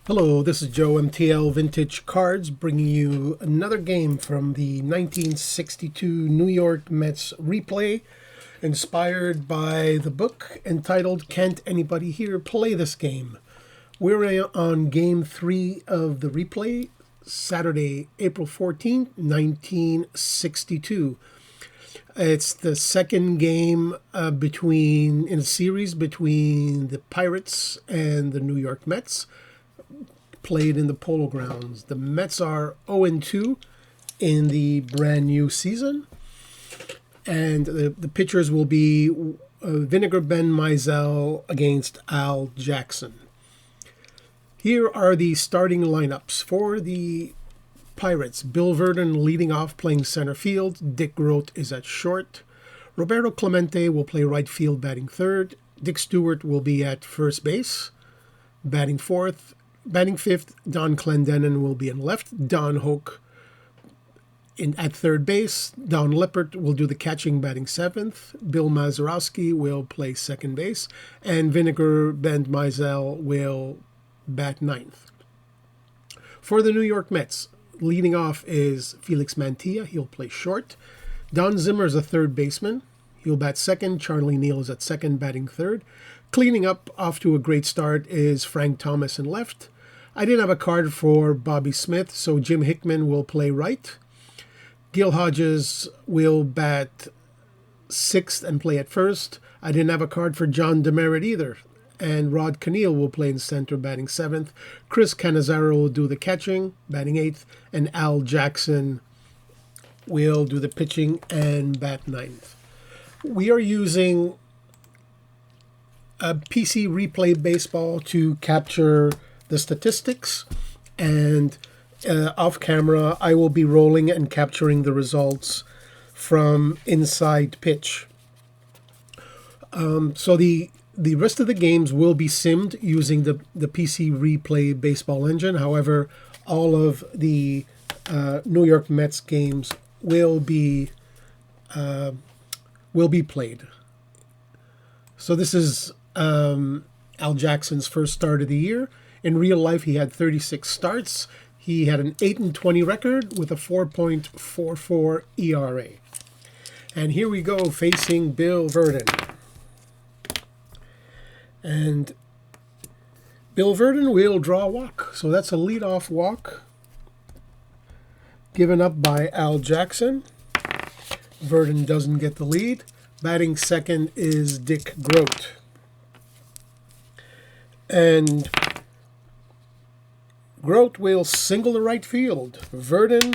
Hello, this is Joe MTL Vintage Cards bringing you another game from the 1962 New York Mets replay, inspired by the book entitled Can't Anybody Here Play This Game? We're on Game 3 of the replay, Saturday, April 14th, 1962. It's the second game in a series between the Pirates and the New York Mets, played in the Polo Grounds. The Mets are 0-2 in the brand new season, and the pitchers will be Vinegar Ben Mizell against Al Jackson. Here are the starting lineups for the Pirates. Bill Verdon leading off, playing center field. Dick Groat is at short. Roberto Clemente will play right field, batting third. Dick Stewart will be at first base, batting fourth. Batting fifth, Don Clendenin will be in left. Don Hoke at third base. Don Lippert will do the catching, batting seventh. Bill Mazeroski will play second base. And Vinegar Ben Mizell will bat ninth. For the New York Mets, leading off is Felix Mantilla. He'll play short. Don Zimmer is a third baseman. He'll bat second. Charlie Neal is at second, batting third. Cleaning up off to a great start is Frank Thomas in left. I didn't have a card for Bobby Smith, so Jim Hickman will play right. Gil Hodges will bat sixth and play at first. I didn't have a card for John Demerit either. And Rod Cannell will play in center, batting seventh. Chris Cannizzaro will do the catching, batting eighth. And Al Jackson will do the pitching and bat ninth. We are using a PC Replay Baseball to capture the statistics, and off camera I will be rolling and capturing the results from Inside Pitch. So the rest of the games will be simmed using the PC Replay Baseball engine. However, all of the New York Mets games will be played. So this is Al Jackson's first start of the year. In real life, he had 36 starts. He had an 8-20 record with a 4.44 ERA. And here we go, facing Bill Verdon. And Bill Verdon will draw a walk. So that's a leadoff walk given up by Al Jackson. Verdon doesn't get the lead. Batting second is Dick Groat. And Groat will single to right field. Verdon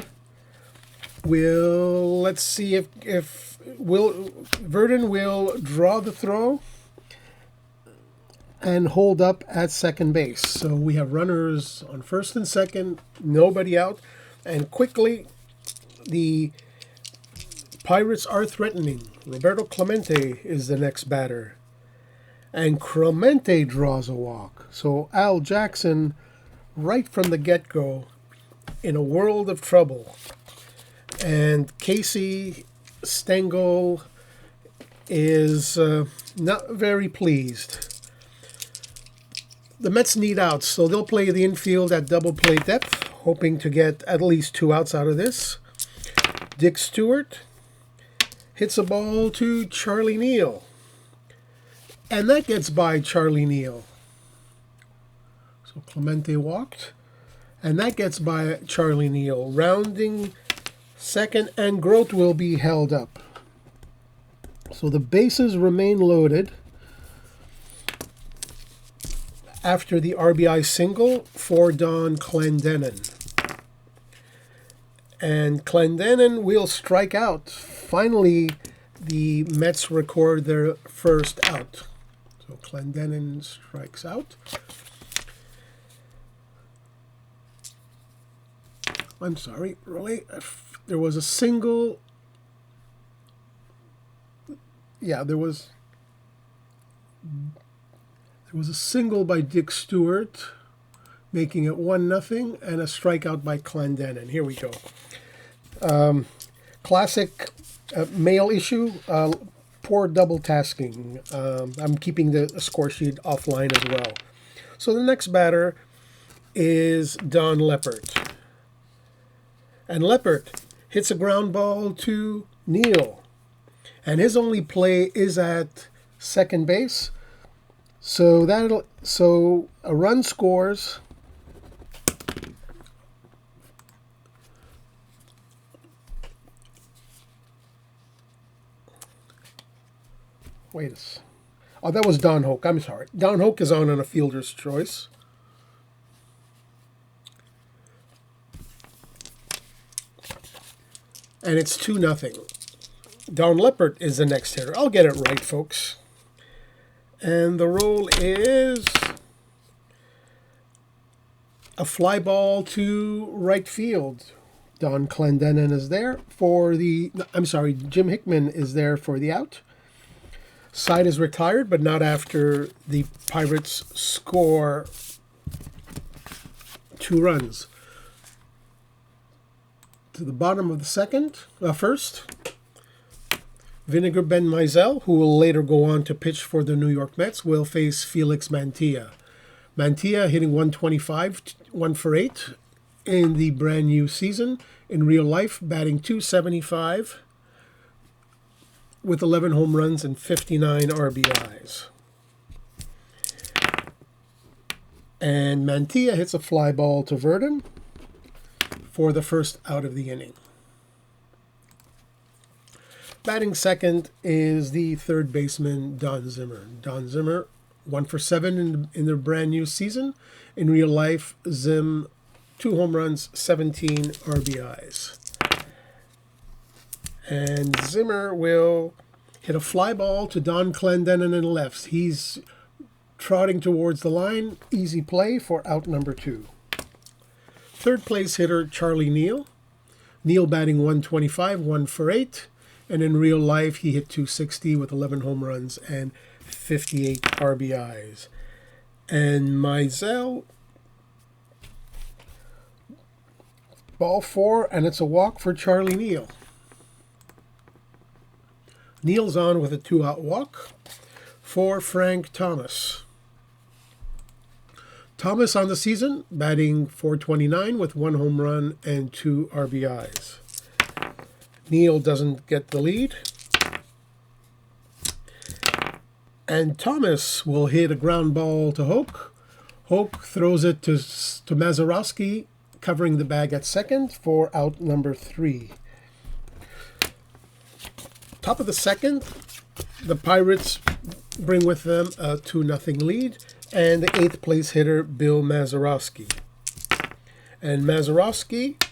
will, let's see if Verdon will draw the throw and hold up at second base. So we have runners on first and second, nobody out, and quickly the Pirates are threatening. Roberto Clemente is the next batter, and Clemente draws a walk. So Al Jackson, right from the get-go, in a world of trouble. And Casey Stengel is not very pleased. The Mets need outs, so they'll play the infield at double play depth, hoping to get at least 2 outs out of this. Dick Stewart hits a ball to Charlie Neal, and that gets by Charlie Neal. So Clemente walked, and that gets by Charlie Neal. Rounding second, and Groat will be held up. So the bases remain loaded after the RBI single for Don Clendenin. And Clendenin will strike out. Finally, the Mets record their first out. So Clendenin strikes out. I'm sorry, really? There was a single. Yeah, there was a single by Dick Stewart, making it 1-0, and a strikeout by Clendenin. Here we go. Classic mail issue, poor double tasking. I'm keeping the score sheet offline as well. So the next batter is Don Leppert. And Leppert hits a ground ball to Neal. And his only play is at second base. So a run scores. Oh, that was Don Hoke. I'm sorry. Don Hoke is on a fielder's choice. And it's 2-0. Don Leppert is the next hitter. I'll get it right, folks. And the roll is a fly ball to right field. Don Clendenin is there for the... I'm sorry, Jim Hickman is there for the out. Side is retired, but not after the Pirates score 2 runs. To the bottom of the first, Vinegar Ben Mizell, who will later go on to pitch for the New York Mets, will face Felix Mantilla. Mantilla hitting 125, 1 for 8 in the brand new season. In real life, batting .275 with 11 home runs and 59 RBIs. And Mantilla hits a fly ball to Verdon for the first out of the inning. Batting second is the third baseman, Don Zimmer. Don Zimmer, 1 for 7 in the brand new season. In real life, Zim, 2 home runs, 17 RBIs. And Zimmer will hit a fly ball to Don Clendenin in left. He's trotting towards the line. Easy play for out number 2. Third place hitter, Charlie Neal. Neal batting 125, 1 for 8. And in real life, he hit .260 with 11 home runs and 58 RBIs. And Mizell, ball 4, and it's a walk for Charlie Neal. Neal's on with a 2-out walk for Frank Thomas. Thomas on the season, batting .429 with 1 home run and 2 RBIs. Neal doesn't get the lead. And Thomas will hit a ground ball to Hoke. Hoke throws it to Mazeroski, covering the bag at second for out number 3. Top of the second, the Pirates bring with them a 2-0 lead, and the 8th place hitter, Bill Mazeroski. And Mazeroski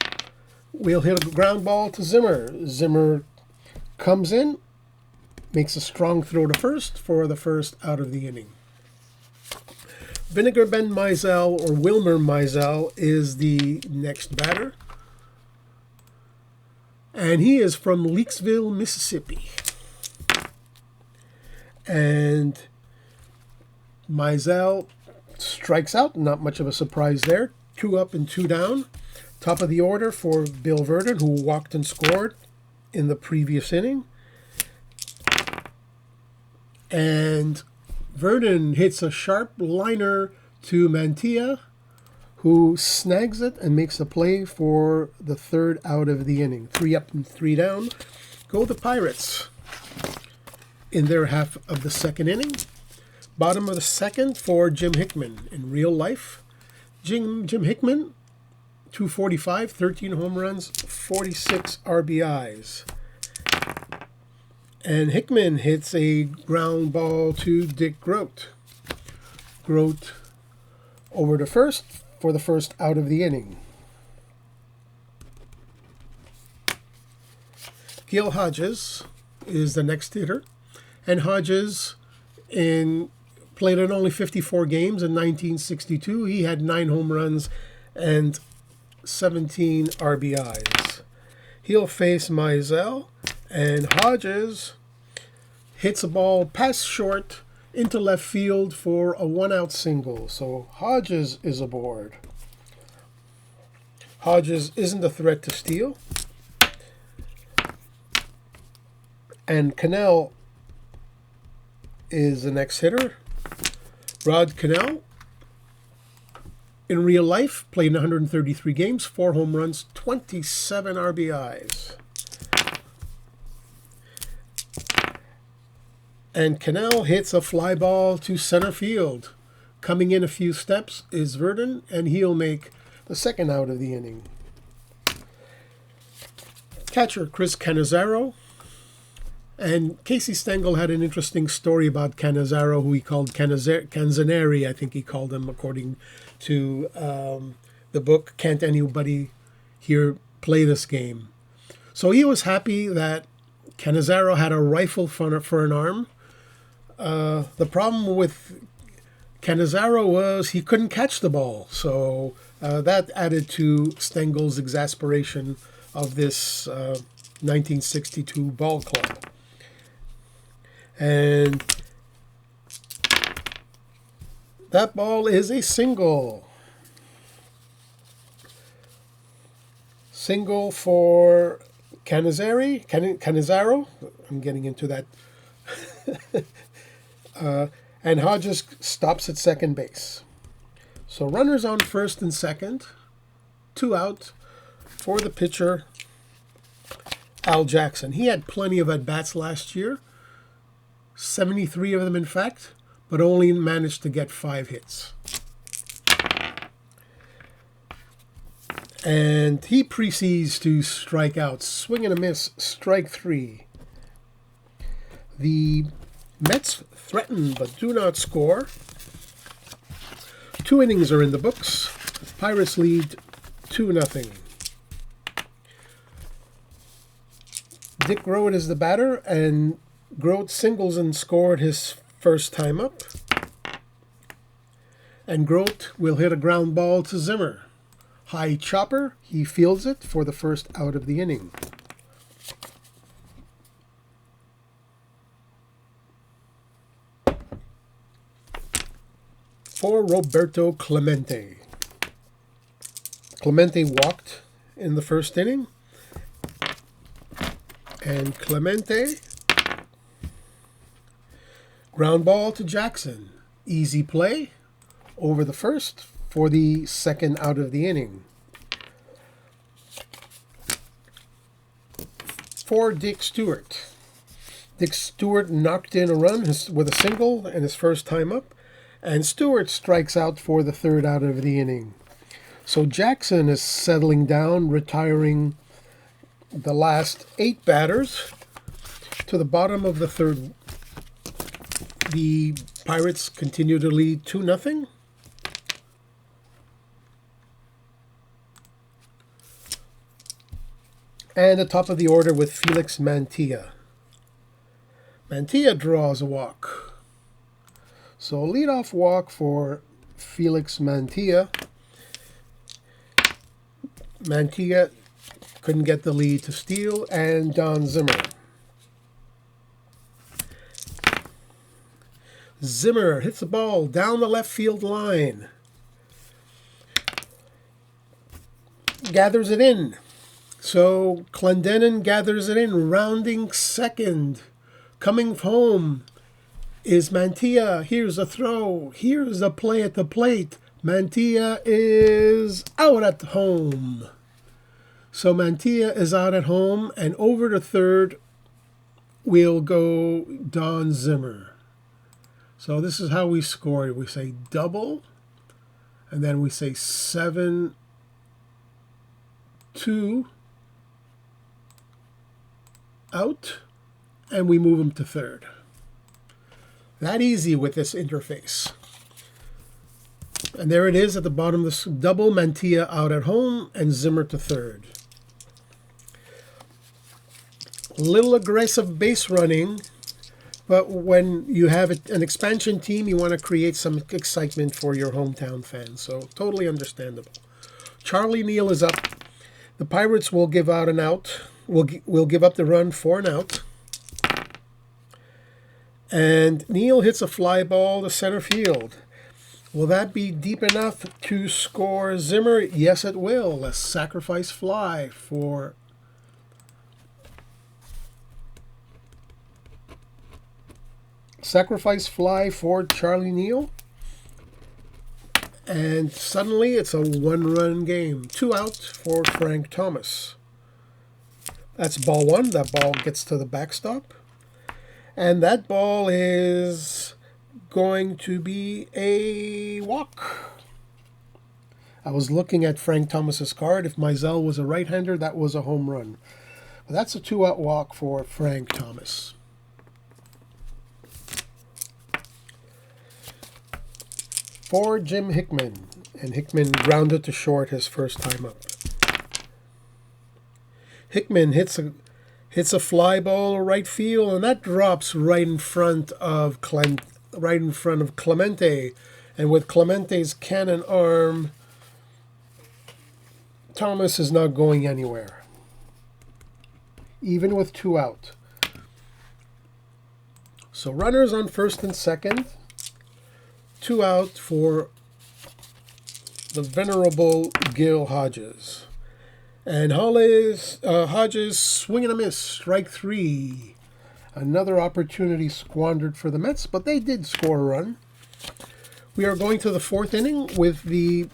will hit a ground ball to Zimmer. Zimmer comes in, makes a strong throw to first for the first out of the inning. Vinegar Ben Mizell, or Wilmer Mizell, is the next batter. And he is from Leakesville, Mississippi. And Mizell strikes out. Not much of a surprise there. 2 up and 2 down. Top of the order for Bill Verdon, who walked and scored in the previous inning. And Verdon hits a sharp liner to Mantilla, who snags it and makes the play for the third out of the inning. 3 up and 3 down. Go the Pirates in their half of the second inning. Bottom of the second for Jim Hickman. In real life, Jim Hickman, .245, 13 home runs, 46 RBIs. And Hickman hits a ground ball to Dick Grote. Grote over to first for the first out of the inning. Gil Hodges is the next hitter. And Hodges played in only 54 games in 1962. He had 9 home runs and 17 RBIs. He'll face Mizell, and Hodges hits a ball past short into left field for a 1-out single. So Hodges is aboard. Hodges isn't a threat to steal. And Cannell is the next hitter. Rod Cannell In real life, played in 133 games, 4 home runs, 27 RBIs. And Cannell hits a fly ball to center field. Coming in a few steps is Verdon, and he'll make the second out of the inning. Catcher Chris Cannizzaro. And Casey Stengel had an interesting story about Cannizzaro, who he called Canzaneri, I think he called him, according to the book, Can't Anybody Here Play This Game? So he was happy that Cannizzaro had a rifle for an arm. The problem with Cannizzaro was he couldn't catch the ball, so that added to Stengel's exasperation of this 1962 ball club. And that ball is a single. Single for Cannizzaro. I'm getting into that. And Hodges stops at second base. So runners on first and second. 2 out for the pitcher, Al Jackson. He had plenty of at-bats last year. 73 of them, in fact, but only managed to get 5 hits. And he proceeds to strike out. Swing and a miss, strike 3. The Mets threaten but do not score. 2 innings are in the books. Pirates lead 2-0. Dick Groat is the batter, and Groat singles and scored his first time up. And Groat will hit a ground ball to Zimmer. High chopper, he fields it for the first out of the inning. For Roberto Clemente. Clemente walked in the first inning. And Clemente, ground ball to Jackson. Easy play over the first for the second out of the inning. For Dick Stewart. Dick Stewart knocked in a run with a single in his first time up, and Stewart strikes out for the third out of the inning. So Jackson is settling down, retiring the last 8 batters. To the bottom of the third, the Pirates continue to lead 2-0. And the top of the order with Felix Mantilla. Mantilla draws a walk. So a leadoff walk for Felix Mantilla. Mantilla couldn't get the lead to steal, and Don Zimmer. Zimmer hits the ball down the left field line. Gathers it in. So Clendenin gathers it in, rounding second. Coming home is Mantilla. Here's a throw. Here's a play at the plate. Mantilla is out at home. So Mantilla is out at home, and over to third will go Don Zimmer. So this is how we score. We say double, and then we say 7-2 out, and we move him to third. That easy with this interface. And there it is at the bottom of this double. Mantilla out at home and Zimmer to third. Little aggressive base running, but when you have an expansion team, you want to create some excitement for your hometown fans. So totally understandable. Charlie Neal is up. The Pirates will give out an out. Will give up the run for an out. And Neal hits a fly ball to center field. Will that be deep enough to score Zimmer? Yes, it will. A sacrifice fly for Charlie Neal. And suddenly it's a one-run game. 2 out for Frank Thomas. That's ball one. That ball gets to the backstop. And that ball is going to be a walk. I was looking at Frank Thomas's card. If Mizell was a right-hander, that was a home run. But that's a 2-out walk for Frank Thomas. For Jim Hickman. And Hickman grounded to short his first time up. Hickman hits a fly ball right field, and that drops right in front of Clemente. And with Clemente's cannon arm, Thomas is not going anywhere, even with 2 out. So runners on first and second. 2 out for the venerable Gil Hodges. And Hodges swing and a miss, strike 3. Another opportunity squandered for the Mets, but they did score a run. We are going to the 4th inning with the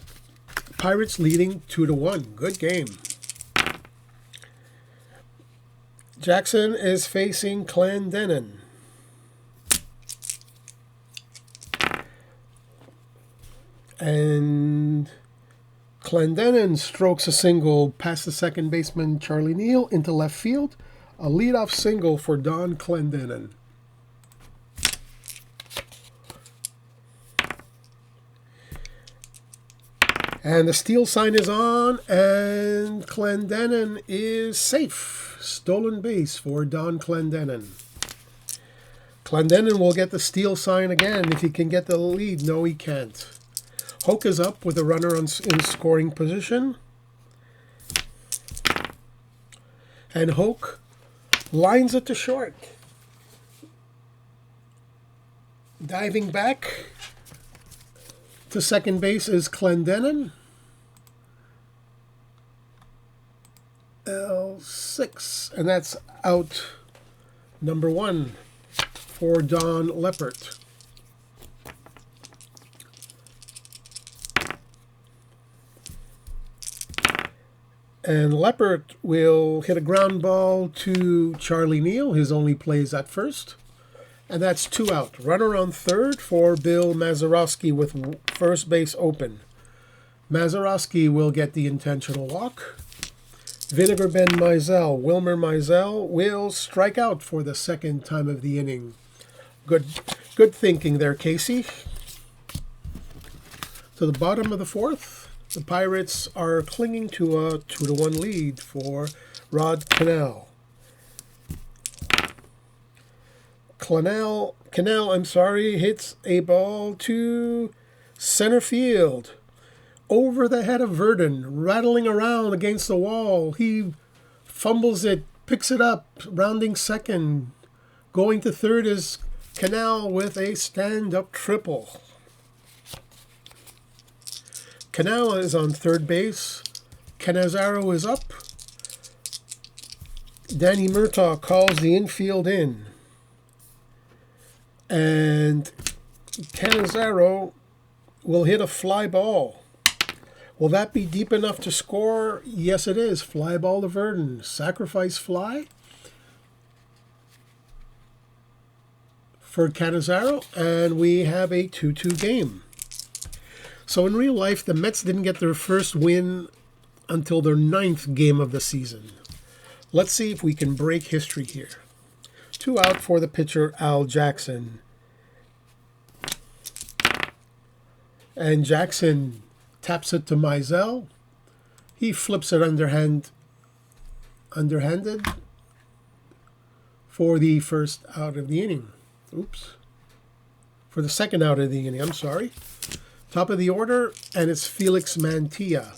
Pirates leading 2-1. Good game. Jackson is facing Clendenin. And Clendenin strokes a single past the second baseman Charlie Neal into left field. A leadoff single for Don Clendenin. And the steal sign is on, and Clendenin is safe. Stolen base for Don Clendenin. Clendenin will get the steal sign again if he can get the lead. No, he can't. Hoke is up with a runner in scoring position. And Hoke lines it to short. Diving back to second base is Clendenin. L6. And that's out number 1 for Don Leppert. And Leppert will hit a ground ball to Charlie Neal. His only plays at first. And that's 2 out. Runner on third for Bill Mazeroski with first base open. Mazeroski will get the intentional walk. Vinegar Ben Mizell, Wilmer Mizell, will strike out for the second time of the inning. Good thinking there, Casey. To the bottom of the 4th. The Pirates are clinging to a 2-1 lead for Rod Cannell. Cannell, hits a ball to center field. Over the head of Verdon, rattling around against the wall. He fumbles it, picks it up, rounding second. Going to third is Cannell with a stand-up triple. Cannell is on third base. Cannizzaro is up. Danny Murtaugh calls the infield in. And Cannizzaro will hit a fly ball. Will that be deep enough to score? Yes, it is. Fly ball to Verdon. Sacrifice fly for Cannizzaro. And we have a 2-2 game. So in real life, the Mets didn't get their first win until their 9th game of the season. Let's see if we can break history here. 2 out for the pitcher, Al Jackson. And Jackson taps it to Mizell. He flips it underhanded for the first out of the inning. For the second out of the inning, I'm sorry. Top of the order, and it's Felix Mantilla.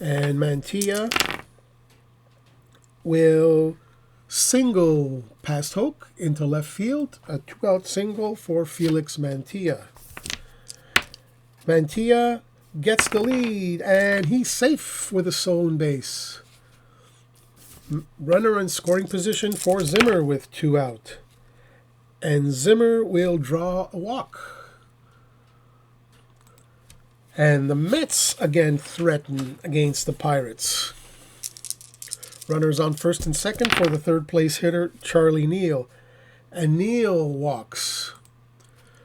And Mantilla will single past Hoke into left field. A 2-out single for Felix Mantilla. Mantilla gets the lead, and he's safe with a stolen base. Runner in scoring position for Zimmer with 2 out. And Zimmer will draw a walk. And the Mets again threaten against the Pirates. Runners on first and second for the third place hitter, Charlie Neal. And Neal walks.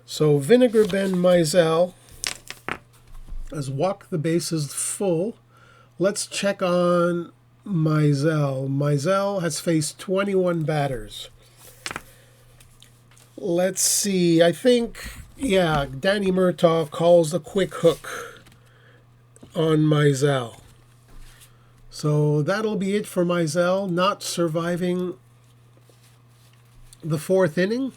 So Vinegar Ben Mizell has walked the bases full. Let's check on Mizell. Mizell has faced 21 batters. Let's see. I think, Danny Murtaugh calls the quick hook on Mizell. So that'll be it for Mizell, not surviving the fourth inning.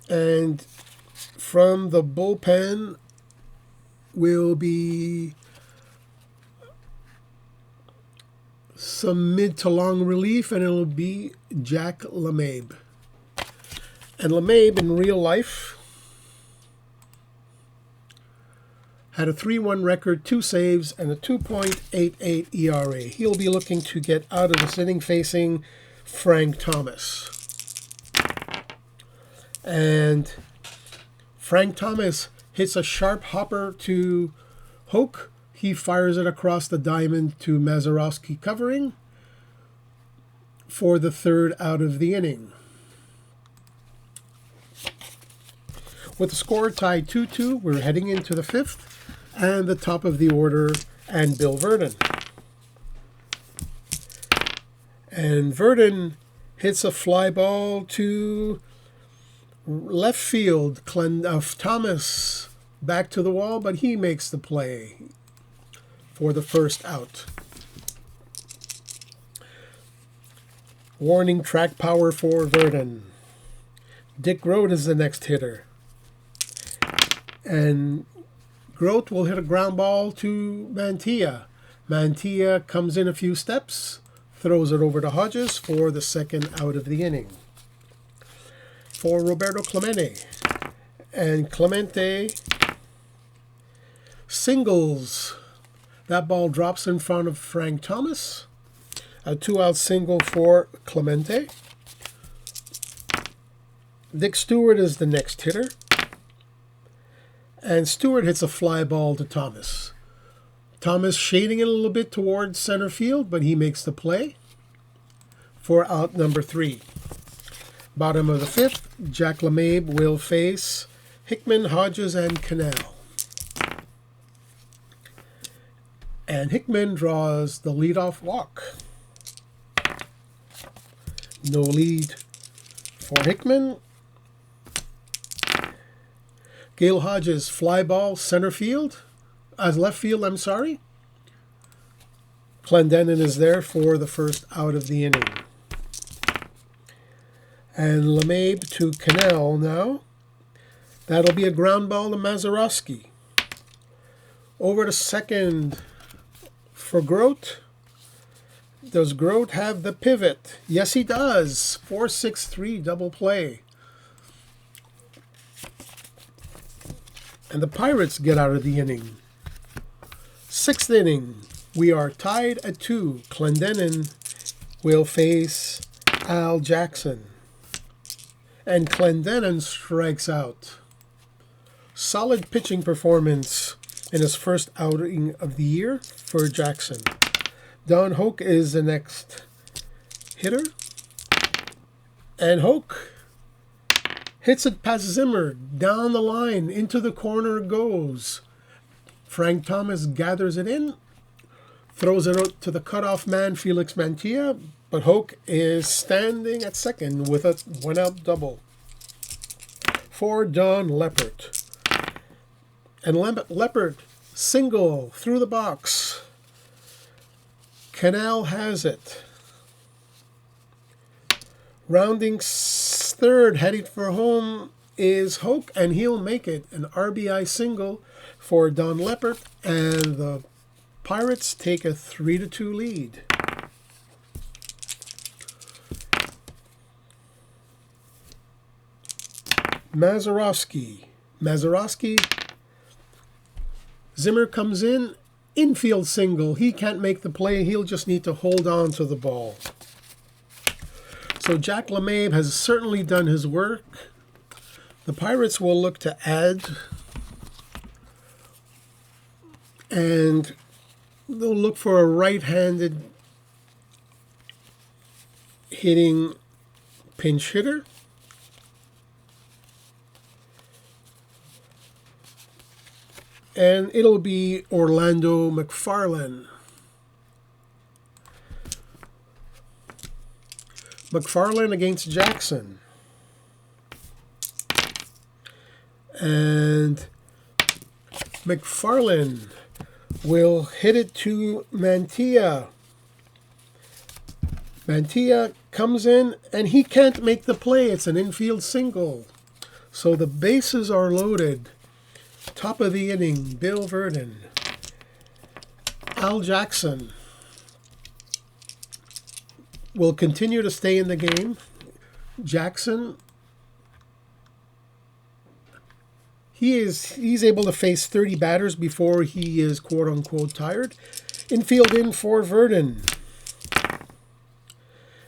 And from the bullpen will be some mid to long relief, and it'll be Jack LeMahieu. And LeMahieu in real life had a 3-1 record, 2 saves, and a 2.88 ERA. He'll be looking to get out of this inning facing Frank Thomas. And Frank Thomas hits a sharp hopper to Hoke. He fires it across the diamond to Mazeroski covering for the third out of the inning. With the score tied 2-2, we're heading into the fifth and the top of the order and Bill Verdon. And Verdon hits a fly ball to left field. Thomas back to the wall, but he makes the play for the first out. Warning track power for Verdon. Dick Grote is the next hitter. And Grote will hit a ground ball to Mantilla. Mantilla comes in a few steps, throws it over to Hodges for the second out of the inning. For Roberto Clemente. And Clemente singles. That ball drops in front of Frank Thomas. A 2-out single for Clemente. Dick Stewart is the next hitter. And Stewart hits a fly ball to Thomas. Thomas shading it a little bit towards center field, but he makes the play for out number 3. Bottom of the fifth, Jack LeMahieu will face Hickman, Hodges, and Cannell. And Hickman draws the leadoff walk. No lead for Hickman. Gale Hodges, fly ball, left field, Clendenin is there for the first out of the inning. And LeMahieu to Cannell now. That'll be a ground ball to Mazeroski. Over to second for Grote. Does Grote have the pivot? Yes, he does. 4-6-3 double play. And the Pirates get out of the inning. Sixth inning. We are tied at 2. Clendenin will face Al Jackson. And Clendenin strikes out. Solid pitching performance in his first outing of the year for Jackson. Don Hoke is the next hitter. And Hoke hits it past Zimmer, down the line, into the corner it goes. Frank Thomas gathers it in, throws it out to the cutoff man, Felix Mantilla, but Hoke is standing at second with a 1-out double for Don Leppert. And Leppert single through the box. Cannell has it. Rounding third, heading for home, is Hoke, and he'll make it. An RBI single for Don Leppert, and the Pirates take a 3-2 lead. Mazeroski. Zimmer comes in, infield single. He can't make the play. He'll just need to hold on to the ball. So Jack LeMahieu has certainly done his work. The Pirates will look to add, and they'll look for a right-handed hitting pinch hitter. And it'll be Orlando McFarlane. McFarlane against Jackson. And McFarlane will hit it to Mantilla. Mantilla comes in, and he can't make the play. It's an infield single. So the bases are loaded. Top of the inning, Bill Verdon. Al Jackson will continue to stay in the game. Jackson, he's able to face 30 batters before he is quote-unquote tired. Infield in for Verdon.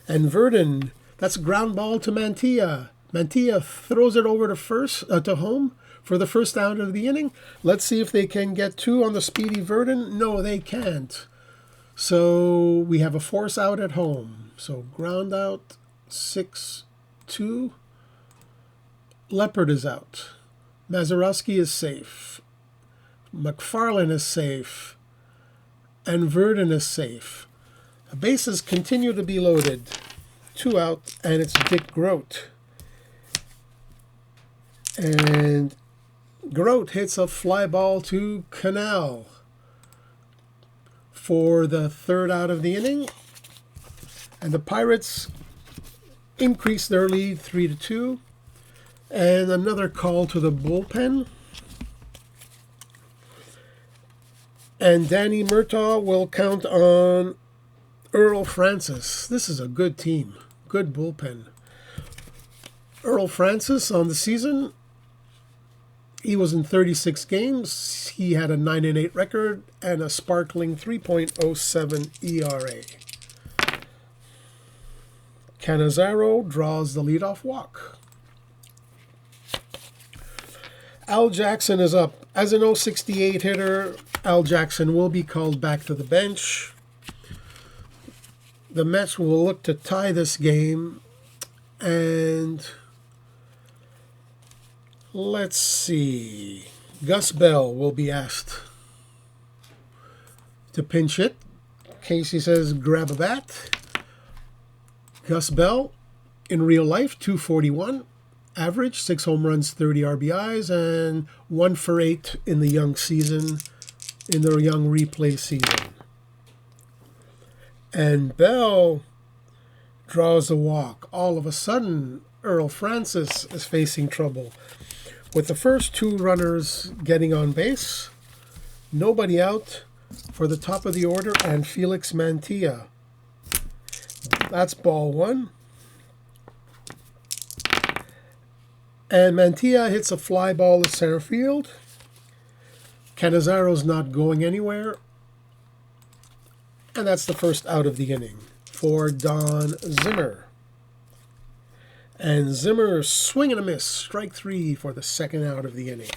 And Verdon, that's a ground ball to Mantilla. Mantilla throws it over to home for the first out of the inning. Let's see if they can get two on the speedy Verdon. No, they can't. So we have a force out at home. So ground out, 6-2. Leopard is out. Mazeroski is safe. McFarlane is safe. And Verdon is safe. The bases continue to be loaded. 2 out, and it's Dick Grote. And Grote hits a fly ball to Canal for the 3rd out of the inning. And the Pirates increase their lead 3-2. And another call to the bullpen. And Danny Murtaugh will count on Earl Francis. This is a good team. Good bullpen. Earl Francis on the season, he was in 36 games. He had a 9-8 record and a sparkling 3.07 ERA. Cannizzaro draws the leadoff walk. Al Jackson is up. As an 068 hitter, Al Jackson will be called back to the bench. The Mets will look to tie this game. And let's see. Gus Bell will be asked to pinch hit. Casey says, grab a bat. Gus Bell, in real life, 241. Average, 6 home runs, 30 RBIs, and 1 for 8 in the young season, in the young replay season. And Bell draws a walk. All of a sudden, Earl Francis is facing trouble. With the first 2 runners getting on base, nobody out for the top of the order, and Felix Mantilla. That's ball 1. And Mantilla hits a fly ball to center field. Cannizzaro's not going anywhere. And that's the first out of the inning for Don Zimmer. And Zimmer swing and a miss, strike 3 for the 2nd out of the inning.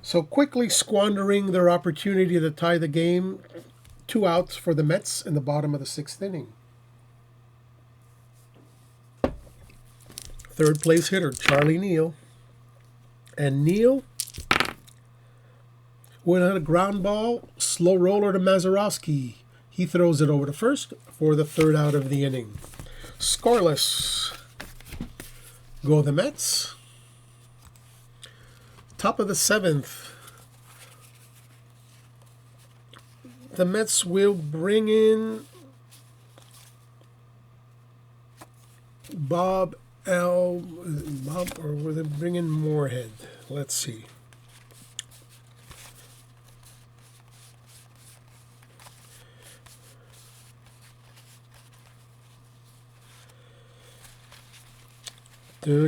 So quickly squandering their opportunity to tie the game. 2 outs for the Mets in the bottom of the 6th inning. 3rd place hitter, Charlie Neal. And Neal went on a ground ball, slow roller to Mazeroski. He throws it over to first for the 3rd out of the inning. Scoreless. Go the Mets. Top of the 7th. The Mets will bring in Bob, or will they bring in Moorhead? Let's see.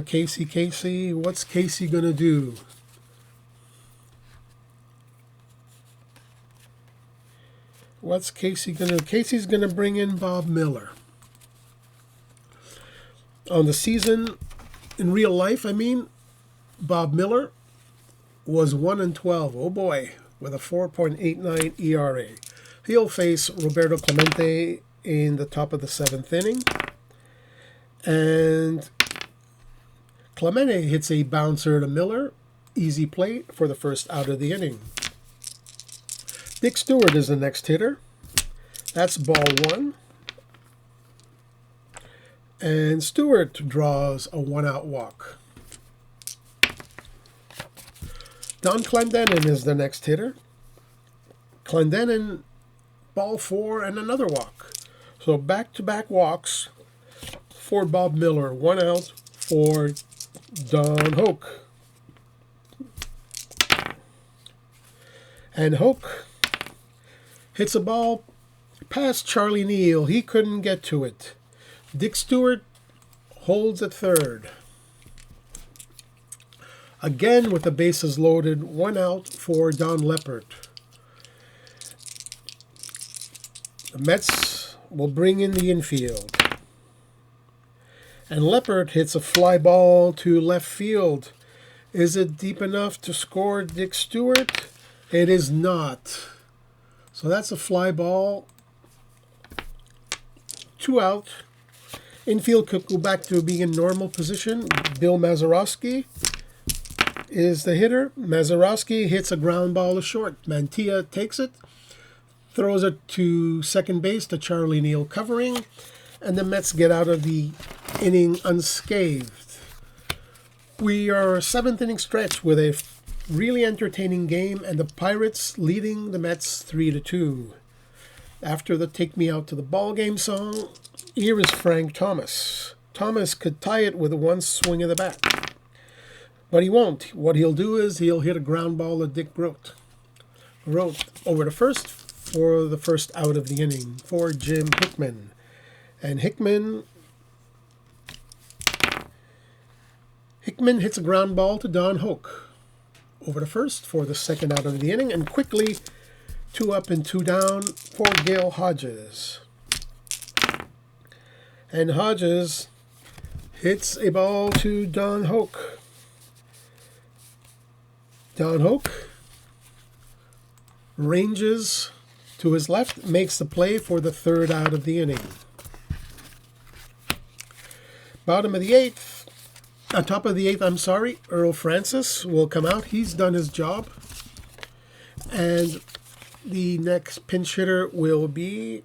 Casey, what's Casey going to do? What's Casey going to do? Casey's going to bring in Bob Miller. On the season, in real life, I mean, Bob Miller was 1-12. Oh boy, with a 4.89 ERA. He'll face Roberto Clemente in the top of the 7th inning. And Clemente hits a bouncer to Miller. Easy plate for the first out of the inning. Dick Stewart is the next hitter. That's ball 1. And Stewart draws a 1-out walk. Don Clendenin is the next hitter. Clendenin, ball 4 and another walk. So back-to-back walks for Bob Miller. 1 out for Don Hoke. And Hoke hits a ball past Charlie Neal. He couldn't get to it. Dick Stewart holds at third. Again with the bases loaded, 1 out for Don Leppert. The Mets will bring in the infield. And Leppert hits a fly ball to left field. Is it deep enough to score Dick Stewart? It is not. So that's a fly ball. 2 out. Infield could go back to being in normal position. Bill Mazeroski is the hitter. Mazeroski hits a ground ball to short. Mantilla takes it, throws it to second base to Charlie Neal covering, and the Mets get out of the inning unscathed. We are a 7th inning stretch with a really entertaining game, and the Pirates leading the Mets 3-2. After the Take Me Out to the Ball Game song, here is Frank Thomas. Thomas could tie it with one swing of the bat. But he won't. What he'll do is he'll hit a ground ball to Dick Grote. Grote over to first for the first out of the inning for Jim Hickman. And Hickman hits a ground ball to Don Hoke. Over to first for the second out of the inning. And quickly, 2 up and 2 down for Gale Hodges. And Hodges hits a ball to Don Hoke. Don Hoke ranges to his left, makes the play for the third out of the inning. Bottom of the 8th, top of the 8th, Earl Francis will come out. He's done his job. And the next pinch hitter will be,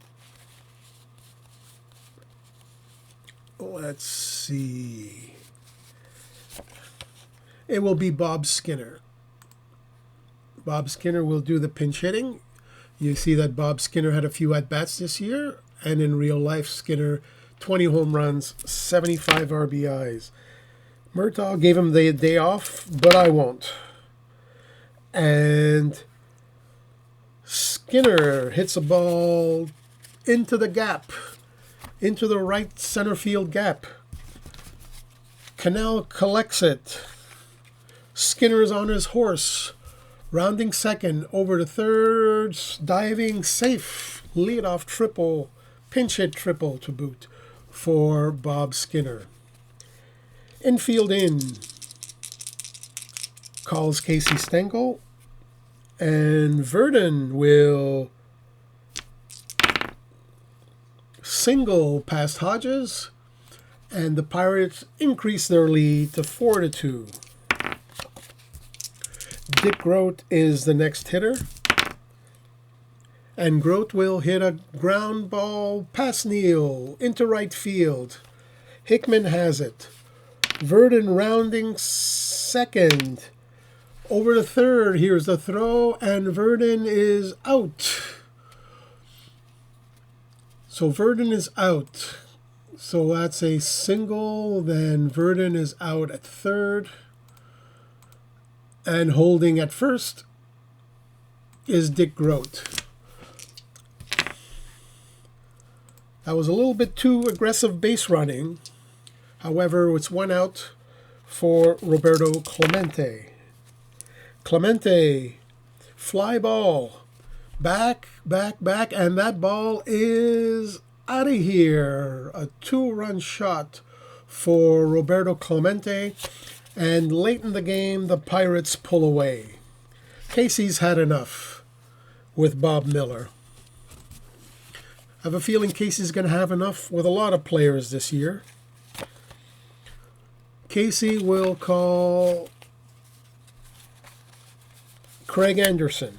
let's see, it will be Bob Skinner. Bob Skinner will do the pinch hitting. You see that Bob Skinner had a few at-bats this year, and in real life, Skinner, 20 home runs, 75 RBIs. Murtaugh gave him the day off, but I won't. And Skinner hits a ball into the gap, into the right center field gap. Cannell collects it. Skinner is on his horse. Rounding second, over to third, diving safe, leadoff triple, pinch hit triple to boot for Bob Skinner. Infield in, calls Casey Stengel, and Verdon will single past Hodges, and the Pirates increase their lead to 4-2. Dick Grote is the next hitter. And Grote will hit a ground ball past Neal into right field. Hickman has it. Verdon rounding second. Over to third. Here's the throw, and Verdon is out. So Verdon is out. So that's a single. Then Verdon is out at third. And holding at first is Dick Grote. That was a little bit too aggressive base running. However, it's 1 out for Roberto Clemente. Clemente, fly ball, back, and that ball is out of here. A 2-run shot for Roberto Clemente. And late in the game, the Pirates pull away. Casey's had enough with Bob Miller. I have a feeling Casey's going to have enough with a lot of players this year. Casey will call Craig Anderson.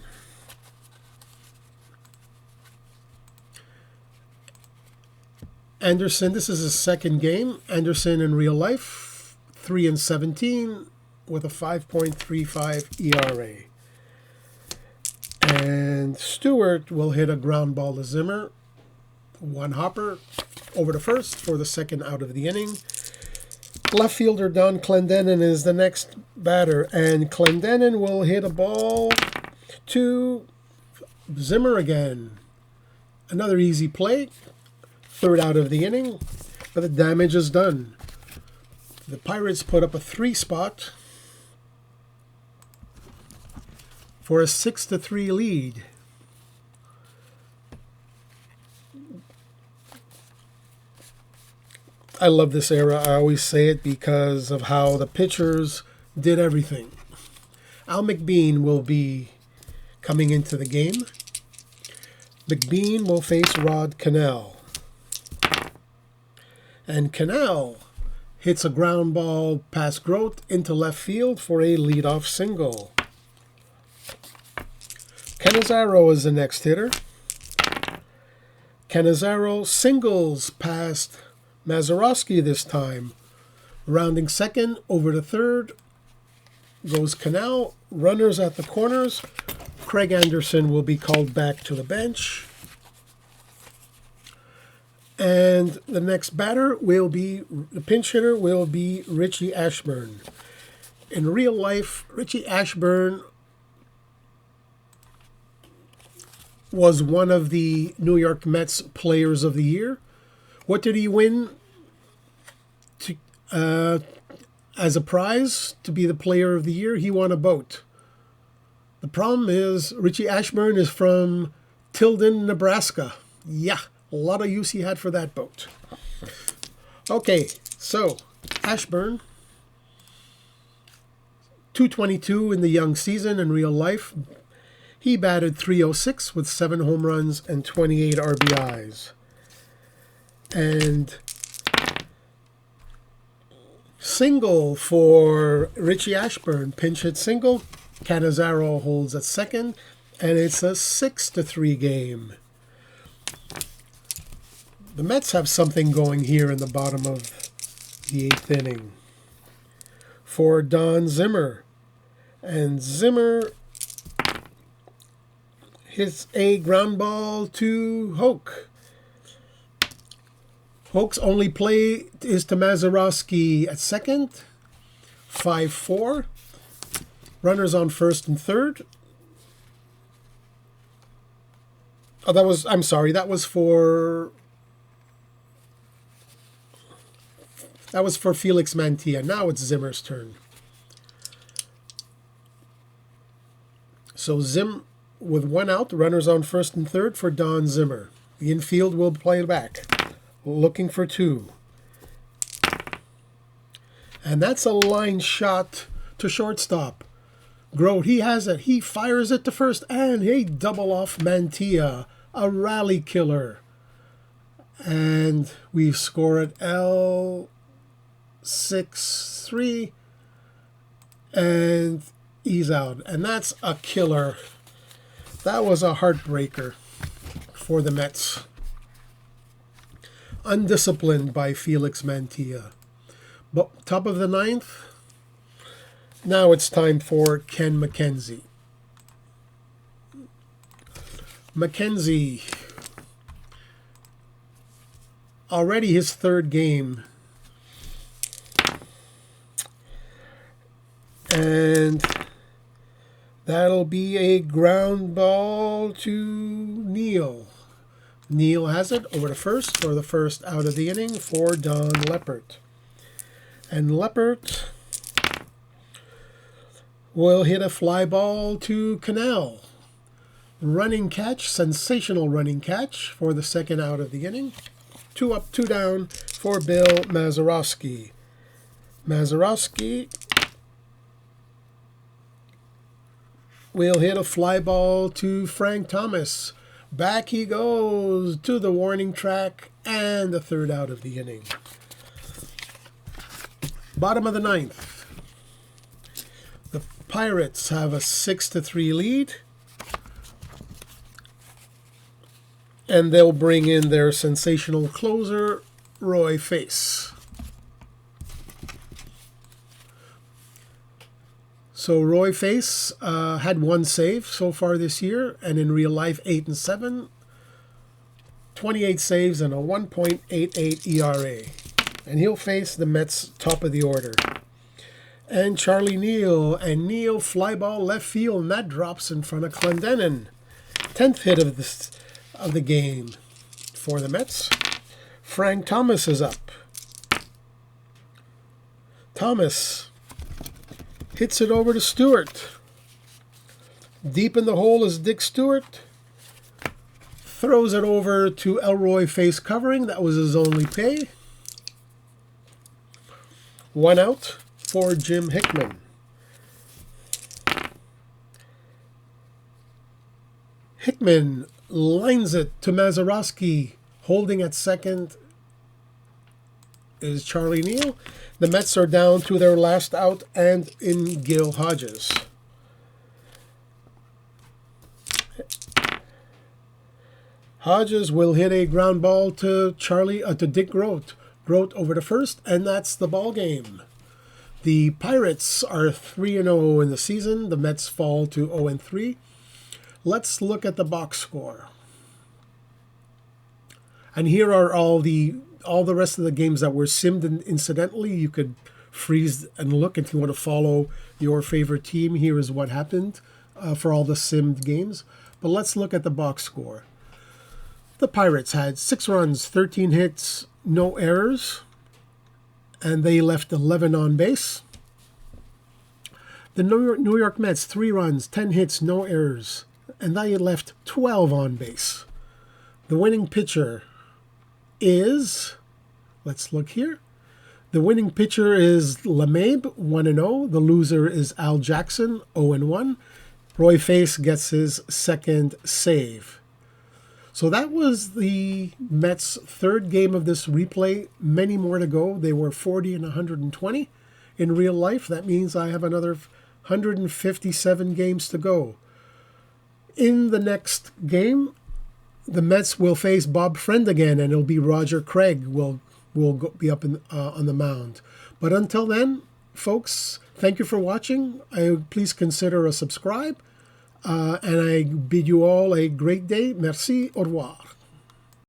Anderson, this is his second game. Anderson in real life, 3-17 with a 5.35 ERA. And Stewart will hit a ground ball to Zimmer. One hopper over to first for the second out of the inning. Left fielder Don Clendenin is the next batter, and Clendenin will hit a ball to Zimmer again. Another easy play. Third out of the inning, but the damage is done. The Pirates put up a 3 spot for a 6-3 lead. I love this era. I always say it because of how the pitchers did everything. Al McBean will be coming into the game. McBean will face Rod Cannell. And Cannell hits a ground ball past Grote into left field for a leadoff single. Cannizzaro is the next hitter. Cannizzaro singles past Mazeroski this time. Rounding second over to third goes Cannell. Runners at the corners. Craig Anderson will be called back to the bench. And the next batter will be, the pinch hitter will be Richie Ashburn. In real life, Richie Ashburn was one of the New York Mets Players of the Year. What did he win as a prize to be the Player of the Year? He won a boat. The problem is Richie Ashburn is from Tilden, Nebraska. Yeah. A lot of use he had for that boat. Okay, so Ashburn, 222 in the young season in real life. He batted .306 with 7 home runs and 28 RBIs. And single for Richie Ashburn, pinch hit single. Cannizzaro holds at second, and it's a 6-3 game. The Mets have something going here in the bottom of the 8th inning for Don Zimmer. And Zimmer hits a ground ball to Hoke. Hoke's only play is to Mazeroski at second. 5-4. Runners on first and third. Oh, that was for Felix Mantilla. Now it's Zimmer's turn. So Zim with 1 out, runners on first and third for Don Zimmer. The infield will play back, looking for 2. And that's a line shot to shortstop. Grote, he has it. He fires it to first, and a double off Mantilla, a rally killer. And we score at L6-3, and he's out. And that's a killer. That was a heartbreaker for the Mets. Undisciplined by Felix Mantilla. But top of the 9th. Now it's time for Ken McKenzie. McKenzie, already his 3rd game. And that'll be a ground ball to Neal. Neal has it over to first for the first out of the inning for Don Leppert. And Leppert will hit a fly ball to Cannell. Running catch, sensational running catch for the second out of the inning. 2 up, 2 down for Bill Mazeroski. Mazeroski We'll hit a fly ball to Frank Thomas. Back he goes to the warning track and the third out of the inning. Bottom of the ninth. The Pirates have a 6-3 lead. And they'll bring in their sensational closer, Roy Face. So Roy Face had one save so far this year, and in real life 8-7, 28 saves and a 1.88 ERA. And he'll face the Mets top of the order. And Charlie Neal, and Neal fly ball left field, and that drops in front of Clendenin. 10th hit of the game for the Mets. Frank Thomas is up. Thomas hits it over to Stewart. Deep in the hole is Dick Stewart. Throws it over to Elroy Face covering. That was his only pay. 1 out for Jim Hickman. Hickman lines it to Mazeroski. Holding at second is Charlie Neal. The Mets are down to their last out and in Gil Hodges. Hodges will hit a ground ball to Dick Grote. Grote over to first, and that's the ball game. The Pirates are 3-0 in the season. The Mets fall to 0-3. Let's look at the box score. And here are all the rest of the games that were simmed incidentally. You could freeze and look if you want to follow your favorite team. Here is what happened for all the simmed games. But let's look at the box score. The Pirates had 6 runs, 13 hits, no errors, and they left 11 on base. The New York Mets, 3 runs, 10 hits, no errors, and they left 12 on base. The winning pitcher is, let's look here. The winning pitcher is LeMahieu, 1-0. The loser is Al Jackson, 0-1. Roy Face gets his second save. So that was the Mets' third game of this replay. Many more to go. They were 40 and 120 in real life. That means I have another 157 games to go. In the next game, the Mets will face Bob Friend again, and it'll be Roger Craig will be up on the mound. But until then, folks, thank you for watching. Please consider a subscribe. And I bid you all a great day. Merci. Au revoir.